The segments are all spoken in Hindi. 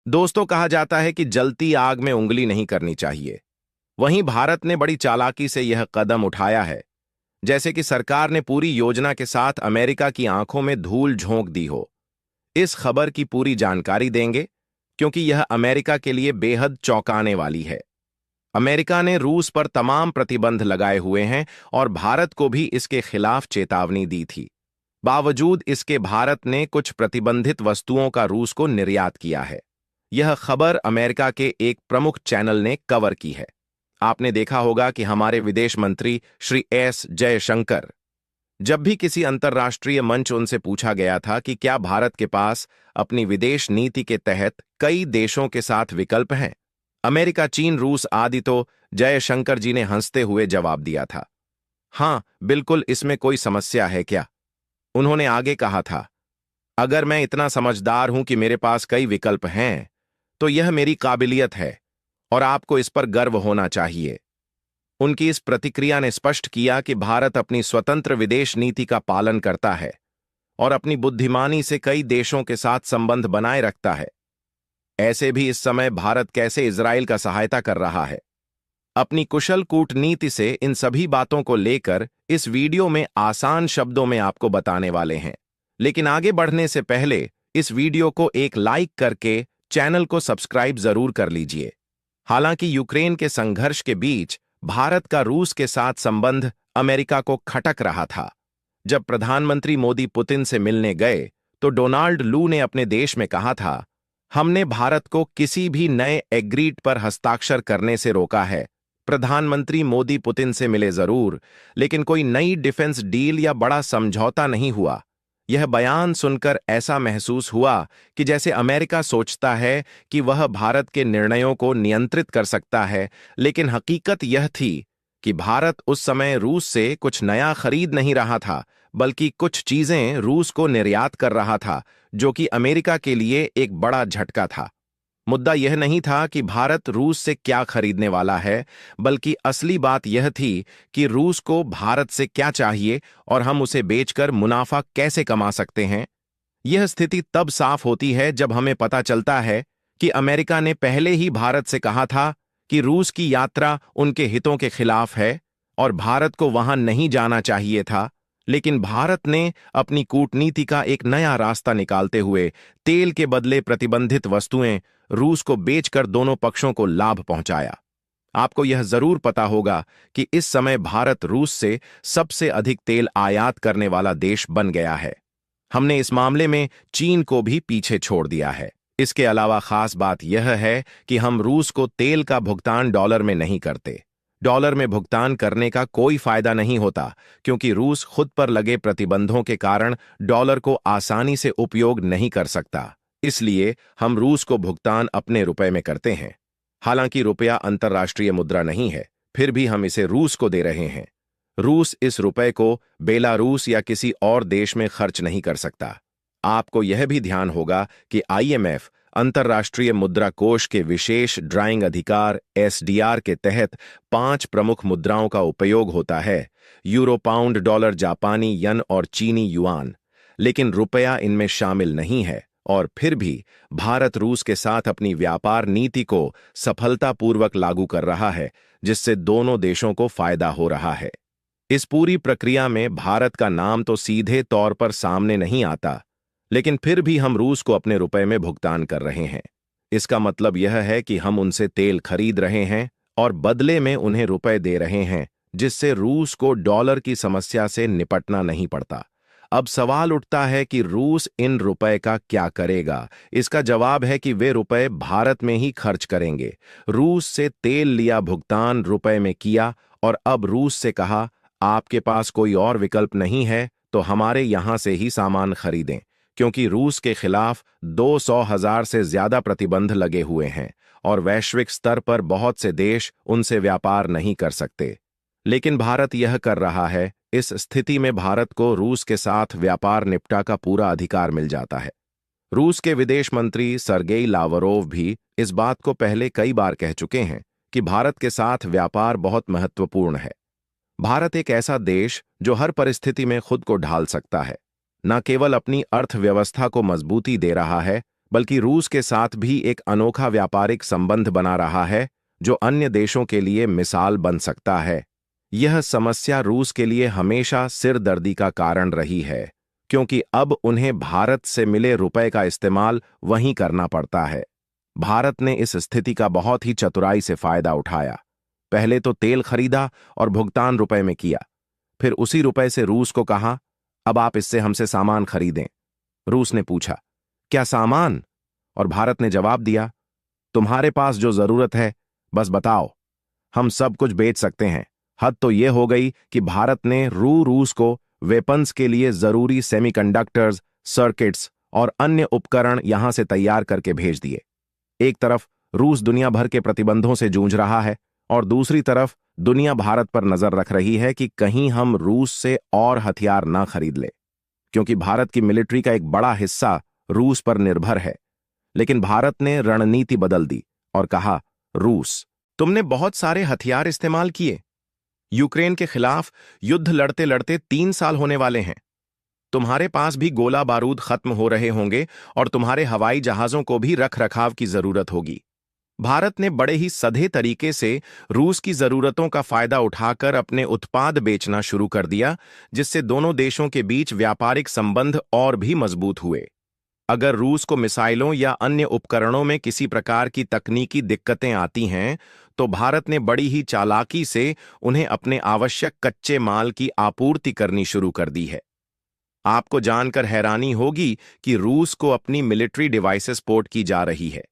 दोस्तों, कहा जाता है कि जलती आग में उंगली नहीं करनी चाहिए। वहीं भारत ने बड़ी चालाकी से यह कदम उठाया है, जैसे कि सरकार ने पूरी योजना के साथ अमेरिका की आंखों में धूल झोंक दी हो। इस खबर की पूरी जानकारी देंगे, क्योंकि यह अमेरिका के लिए बेहद चौंकाने वाली है। अमेरिका ने रूस पर तमाम प्रतिबंध लगाए हुए हैं और भारत को भी इसके खिलाफ चेतावनी दी थी। बावजूद इसके भारत ने कुछ प्रतिबंधित वस्तुओं का रूस को निर्यात किया है। यह खबर अमेरिका के एक प्रमुख चैनल ने कवर की है। आपने देखा होगा कि हमारे विदेश मंत्री श्री एस जयशंकर, जब भी किसी अंतर्राष्ट्रीय मंच उनसे पूछा गया था कि क्या भारत के पास अपनी विदेश नीति के तहत कई देशों के साथ विकल्प हैं, अमेरिका, चीन, रूस आदि, तो जयशंकर जी ने हंसते हुए जवाब दिया था, हां बिल्कुल, इसमें कोई समस्या है क्या। उन्होंने आगे कहा था, अगर मैं इतना समझदार हूं कि मेरे पास कई विकल्प हैं, तो यह मेरी काबिलियत है और आपको इस पर गर्व होना चाहिए। उनकी इस प्रतिक्रिया ने स्पष्ट किया कि भारत अपनी स्वतंत्र विदेश नीति का पालन करता है और अपनी बुद्धिमानी से कई देशों के साथ संबंध बनाए रखता है। ऐसे भी इस समय भारत कैसे इजराइल का सहायता कर रहा है। अपनी कुशल कूटनीति से इन सभी बातों को लेकर इस वीडियो में आसान शब्दों में आपको बताने वाले हैं। लेकिन आगे बढ़ने से पहले इस वीडियो को एक लाइक करके चैनल को सब्सक्राइब जरूर कर लीजिए। हालांकि यूक्रेन के संघर्ष के बीच भारत का रूस के साथ संबंध अमेरिका को खटक रहा था। जब प्रधानमंत्री मोदी पुतिन से मिलने गए तो डोनाल्ड लू ने अपने देश में कहा था, हमने भारत को किसी भी नए एग्रीड पर हस्ताक्षर करने से रोका है। प्रधानमंत्री मोदी पुतिन से मिले जरूर, लेकिन कोई नई डिफेंस डील या बड़ा समझौता नहीं हुआ। यह बयान सुनकर ऐसा महसूस हुआ कि जैसे अमेरिका सोचता है कि वह भारत के निर्णयों को नियंत्रित कर सकता है, लेकिन हकीकत यह थी कि भारत उस समय रूस से कुछ नया खरीद नहीं रहा था, बल्कि कुछ चीजें रूस को निर्यात कर रहा था, जो कि अमेरिका के लिए एक बड़ा झटका था। मुद्दा यह नहीं था कि भारत रूस से क्या खरीदने वाला है, बल्कि असली बात यह थी कि रूस को भारत से क्या चाहिए और हम उसे बेचकर मुनाफा कैसे कमा सकते हैं। यह स्थिति तब साफ होती है जब हमें पता चलता है कि अमेरिका ने पहले ही भारत से कहा था कि रूस की यात्रा उनके हितों के खिलाफ है और भारत को वहां नहीं जाना चाहिए था। लेकिन भारत ने अपनी कूटनीति का एक नया रास्ता निकालते हुए तेल के बदले प्रतिबंधित वस्तुएं रूस को बेचकर दोनों पक्षों को लाभ पहुंचाया। आपको यह जरूर पता होगा कि इस समय भारत रूस से सबसे अधिक तेल आयात करने वाला देश बन गया है। हमने इस मामले में चीन को भी पीछे छोड़ दिया है। इसके अलावा खास बात यह है कि हम रूस को तेल का भुगतान डॉलर में नहीं करते। डॉलर में भुगतान करने का कोई फायदा नहीं होता, क्योंकि रूस खुद पर लगे प्रतिबंधों के कारण डॉलर को आसानी से उपयोग नहीं कर सकता। इसलिए हम रूस को भुगतान अपने रुपए में करते हैं। हालांकि रुपया अंतर्राष्ट्रीय मुद्रा नहीं है, फिर भी हम इसे रूस को दे रहे हैं। रूस इस रुपए को बेलारूस या किसी और देश में खर्च नहीं कर सकता। आपको यह भी ध्यान होगा कि आईएमएफ, अंतर्राष्ट्रीय मुद्रा कोष के विशेष ड्राइंग अधिकार एसडीआर के तहत 5 प्रमुख मुद्राओं का उपयोग होता है: यूरो, पाउंड, डॉलर, जापानी यन और चीनी युआन। लेकिन रुपया इनमें शामिल नहीं है, और फिर भी भारत रूस के साथ अपनी व्यापार नीति को सफलतापूर्वक लागू कर रहा है, जिससे दोनों देशों को फायदा हो रहा है। इस पूरी प्रक्रिया में भारत का नाम तो सीधे तौर पर सामने नहीं आता, लेकिन फिर भी हम रूस को अपने रुपए में भुगतान कर रहे हैं। इसका मतलब यह है कि हम उनसे तेल खरीद रहे हैं और बदले में उन्हें रुपए दे रहे हैं, जिससे रूस को डॉलर की समस्या से निपटना नहीं पड़ता। अब सवाल उठता है कि रूस इन रुपए का क्या करेगा। इसका जवाब है कि वे रुपए भारत में ही खर्च करेंगे। रूस से तेल लिया, भुगतान रुपए में किया और अब रूस से कहा, आपके पास कोई और विकल्प नहीं है तो हमारे यहां से ही सामान खरीदें, क्योंकि रूस के खिलाफ 200,000 से ज्यादा प्रतिबंध लगे हुए हैं और वैश्विक स्तर पर बहुत से देश उनसे व्यापार नहीं कर सकते। लेकिन भारत यह कर रहा है। इस स्थिति में भारत को रूस के साथ व्यापार निपटा का पूरा अधिकार मिल जाता है। रूस के विदेश मंत्री सर्गेई लावरोव भी इस बात को पहले कई बार कह चुके हैं कि भारत के साथ व्यापार बहुत महत्वपूर्ण है। भारत एक ऐसा देश जो हर परिस्थिति में खुद को ढाल सकता है। न केवल अपनी अर्थव्यवस्था को मजबूती दे रहा है, बल्कि रूस के साथ भी एक अनोखा व्यापारिक संबंध बना रहा है जो अन्य देशों के लिए मिसाल बन सकता है। यह समस्या रूस के लिए हमेशा सिरदर्दी का कारण रही है, क्योंकि अब उन्हें भारत से मिले रुपए का इस्तेमाल वहीं करना पड़ता है। भारत ने इस स्थिति का बहुत ही चतुराई से फायदा उठाया। पहले तो तेल खरीदा और भुगतान रुपए में किया, फिर उसी रुपए से रूस को कहा, अब आप इससे हमसे सामान खरीदें। रूस ने पूछा, क्या सामान? और भारत ने जवाब दिया, तुम्हारे पास जो जरूरत है बस बताओ, हम सब कुछ बेच सकते हैं। हद तो यह हो गई कि भारत ने रूस को वेपन्स के लिए जरूरी सेमीकंडक्टर्स, सर्किट्स और अन्य उपकरण यहां से तैयार करके भेज दिए। एक तरफ रूस दुनिया भर के प्रतिबंधों से जूझ रहा है और दूसरी तरफ दुनिया भारत पर नजर रख रही है कि कहीं हम रूस से और हथियार ना खरीद ले, क्योंकि भारत की मिलिट्री का एक बड़ा हिस्सा रूस पर निर्भर है। लेकिन भारत ने रणनीति बदल दी और कहा, रूस, तुमने बहुत सारे हथियार इस्तेमाल किए। यूक्रेन के खिलाफ युद्ध लड़ते लड़ते 3 साल होने वाले हैं। तुम्हारे पास भी गोला बारूद खत्म हो रहे होंगे और तुम्हारे हवाई जहाजों को भी रख रखाव की जरूरत होगी। भारत ने बड़े ही सधे तरीके से रूस की जरूरतों का फायदा उठाकर अपने उत्पाद बेचना शुरू कर दिया, जिससे दोनों देशों के बीच व्यापारिक संबंध और भी मजबूत हुए। अगर रूस को मिसाइलों या अन्य उपकरणों में किसी प्रकार की तकनीकी दिक्कतें आती हैं, तो भारत ने बड़ी ही चालाकी से उन्हें अपने आवश्यक कच्चे माल की आपूर्ति करनी शुरू कर दी है। आपको जानकर हैरानी होगी कि रूस को अपनी मिलिट्री डिवाइसेस पोर्ट की जा रही है।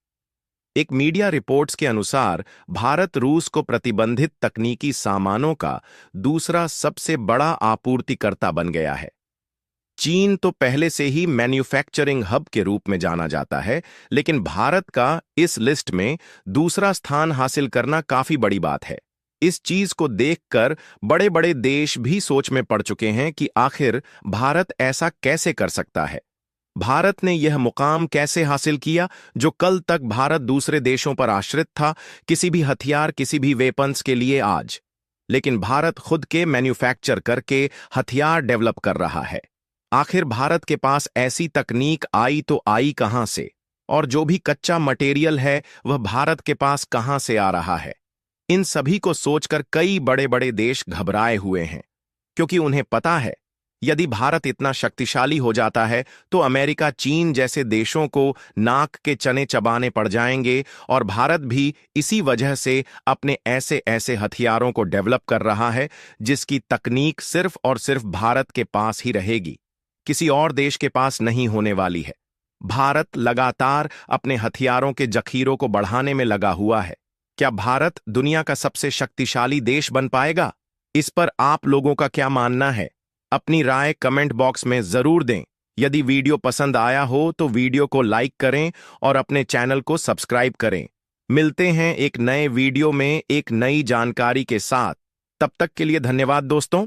एक मीडिया रिपोर्ट्स के अनुसार भारत रूस को प्रतिबंधित तकनीकी सामानों का दूसरा सबसे बड़ा आपूर्तिकर्ता बन गया है। चीन तो पहले से ही मैन्युफैक्चरिंग हब के रूप में जाना जाता है, लेकिन भारत का इस लिस्ट में दूसरा स्थान हासिल करना काफी बड़ी बात है। इस चीज को देखकर बड़े बड़े देश भी सोच में पड़ चुके हैं कि आखिर भारत ऐसा कैसे कर सकता है। भारत ने यह मुकाम कैसे हासिल किया जो कल तक भारत दूसरे देशों पर आश्रित था, किसी भी हथियार, किसी भी वेपन्स के लिए आज। लेकिन भारत खुद के मैन्युफैक्चर करके हथियार डेवलप कर रहा है। आखिर भारत के पास ऐसी तकनीक आई तो आई कहां से, और जो भी कच्चा मटेरियल है वह भारत के पास कहां से आ रहा है? इन सभी को सोचकर कई बड़े बड़े देश घबराए हुए हैं, क्योंकि उन्हें पता है यदि भारत इतना शक्तिशाली हो जाता है तो अमेरिका, चीन जैसे देशों को नाक के चने चबाने पड़ जाएंगे, और भारत भी इसी वजह से अपने ऐसे ऐसे हथियारों को डेवलप कर रहा है जिसकी तकनीक सिर्फ और सिर्फ भारत के पास ही रहेगी, किसी और देश के पास नहीं होने वाली है। भारत लगातार अपने हथियारों के जखीरों को बढ़ाने में लगा हुआ है। क्या भारत दुनिया का सबसे शक्तिशाली देश बन पाएगा? इस पर आप लोगों का क्या मानना है? अपनी राय कमेंट बॉक्स में जरूर दें। यदि वीडियो पसंद आया हो तो वीडियो को लाइक करें और अपने चैनल को सब्सक्राइब करें। मिलते हैं एक नए वीडियो में एक नई जानकारी के साथ। तब तक के लिए धन्यवाद दोस्तों।